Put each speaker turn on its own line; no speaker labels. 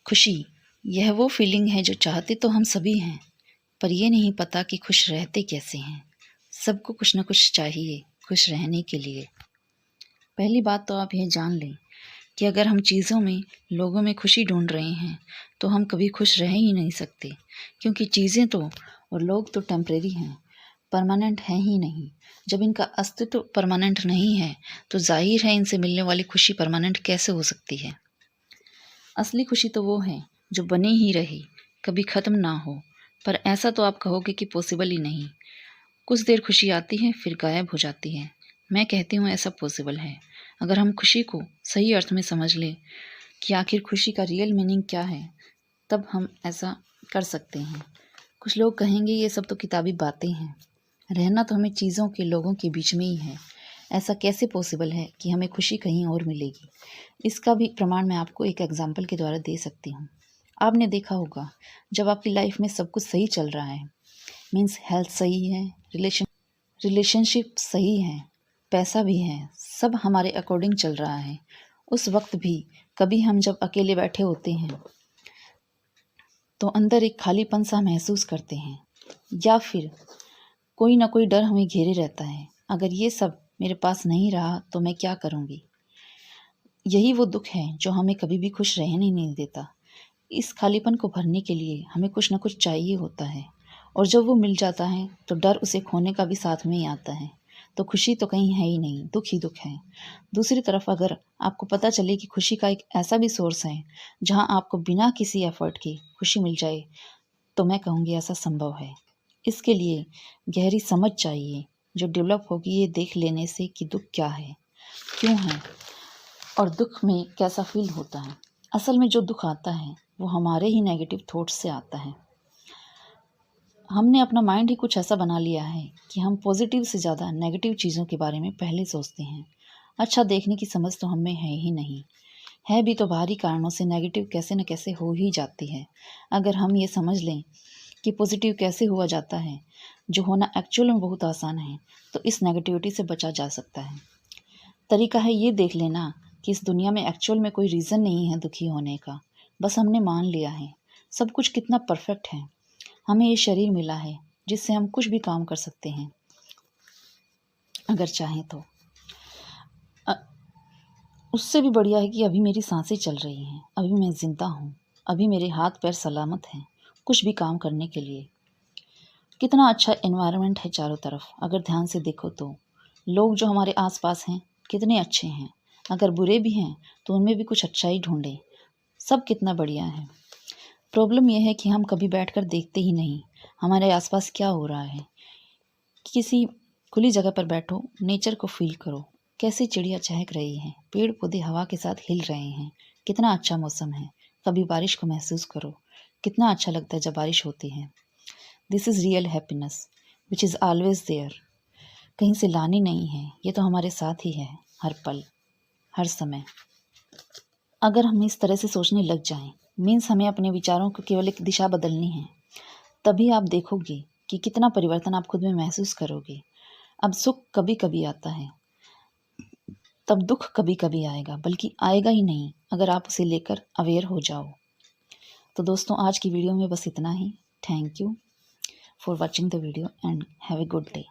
खुशी यह वो फीलिंग है जो चाहते तो हम सभी हैं, पर ये नहीं पता कि खुश रहते कैसे हैं। सबको कुछ न कुछ चाहिए खुश रहने के लिए। पहली बात तो आप यह जान लें कि अगर हम चीज़ों में, लोगों में खुशी ढूंढ रहे हैं तो हम कभी खुश रह ही नहीं सकते, क्योंकि चीज़ें तो और लोग तो टेम्परेरी हैं, परमानेंट हैं ही नहीं। जब इनका अस्तित्व परमानेंट नहीं है तो जाहिर है इनसे मिलने वाली खुशी परमानेंट कैसे हो सकती है। असली खुशी तो वो है जो बनी ही रही, कभी ख़त्म ना हो। पर ऐसा तो आप कहोगे कि पॉसिबल ही नहीं। कुछ देर खुशी आती है फिर गायब हो जाती है। मैं कहती हूँ ऐसा पॉसिबल है, अगर हम खुशी को सही अर्थ में समझ लें कि आखिर खुशी का रियल मीनिंग क्या है, तब हम ऐसा कर सकते हैं। कुछ लोग कहेंगे ये सब तो किताबी बातें हैं, रहना तो हमें चीज़ों के, लोगों के बीच में ही है। ऐसा कैसे पॉसिबल है कि हमें खुशी कहीं और मिलेगी। इसका भी प्रमाण मैं आपको एक एग्जाम्पल के द्वारा दे सकती हूँ। आपने देखा होगा जब आपकी लाइफ में सब कुछ सही चल रहा है, मीन्स हेल्थ सही है, रिलेशनशिप सही है, पैसा भी है, सब हमारे अकॉर्डिंग चल रहा है, उस वक्त भी कभी हम जब अकेले बैठे होते हैं तो अंदर एक खालीपन सा महसूस करते हैं, या फिर कोई ना कोई डर हमें घेरे रहता है, अगर ये सब मेरे पास नहीं रहा तो मैं क्या करूँगी। यही वो दुख है जो हमें कभी भी खुश रहने नहीं देता। इस खालीपन को भरने के लिए हमें कुछ ना कुछ चाहिए होता है, और जब वो मिल जाता है तो डर उसे खोने का भी साथ में ही आता है। तो खुशी तो कहीं है ही नहीं, दुख ही दुख है। दूसरी तरफ अगर आपको पता चले कि खुशी का एक ऐसा भी सोर्स है जहाँ आपको बिना किसी एफर्ट के खुशी मिल जाए, तो मैं कहूँगी ऐसा संभव है। इसके लिए गहरी समझ चाहिए जो डेवलप होगी ये देख लेने से कि दुख क्या है, क्यों है, और दुख में कैसा फील होता है। असल में जो दुख आता है वो हमारे ही नेगेटिव थॉट्स से आता है। हमने अपना माइंड ही कुछ ऐसा बना लिया है कि हम पॉजिटिव से ज़्यादा नेगेटिव चीज़ों के बारे में पहले सोचते हैं। अच्छा देखने की समझ तो हमें है ही नहीं, है भी तो बाहरी कारणों से नेगेटिव कैसे न कैसे हो ही जाती है। अगर हम ये समझ लें कि पॉजिटिव कैसे हुआ जाता है, जो होना एक्चुअल में बहुत आसान है, तो इस नेगेटिविटी से बचा जा सकता है। तरीका है ये देख लेना कि इस दुनिया में एक्चुअल में कोई रीज़न नहीं है दुखी होने का, बस हमने मान लिया है सब कुछ कितना परफेक्ट है। हमें ये शरीर मिला है जिससे हम कुछ भी काम कर सकते हैं अगर चाहें तो। उससे भी बढ़िया है कि अभी मेरी सांसें चल रही हैं, अभी मैं ज़िंदा हूँ, अभी मेरे हाथ पैर सलामत हैं कुछ भी काम करने के लिए। कितना अच्छा एनवायरनमेंट है चारों तरफ, अगर ध्यान से देखो तो लोग जो हमारे आसपास हैं कितने अच्छे हैं, अगर बुरे भी हैं तो उनमें भी कुछ अच्छाई ढूंढें। सब कितना बढ़िया है। प्रॉब्लम यह है कि हम कभी बैठकर देखते ही नहीं हमारे आसपास क्या हो रहा है। किसी खुली जगह पर बैठो, नेचर को फील करो, कैसी चिड़िया चहक रही हैं, पेड़ पौधे हवा के साथ हिल रहे हैं, कितना अच्छा मौसम है। कभी बारिश को महसूस करो, कितना अच्छा लगता है जब बारिश होती है। This is real happiness which is always there, कहीं से लानी नहीं है, ये तो हमारे साथ ही है हर पल हर समय। अगर हम इस तरह से सोचने लग जाएं, मीन्स हमें अपने विचारों को केवल एक दिशा बदलनी है, तभी आप देखोगे कि कितना परिवर्तन आप खुद में महसूस करोगे। अब सुख कभी कभी आता है, तब दुख कभी कभी आएगा, बल्कि आएगा ही नहीं अगर आप उसे लेकर अवेयर हो जाओ। तो दोस्तों आज की वीडियो में बस इतना ही। Thank you for watching the video and have a good day.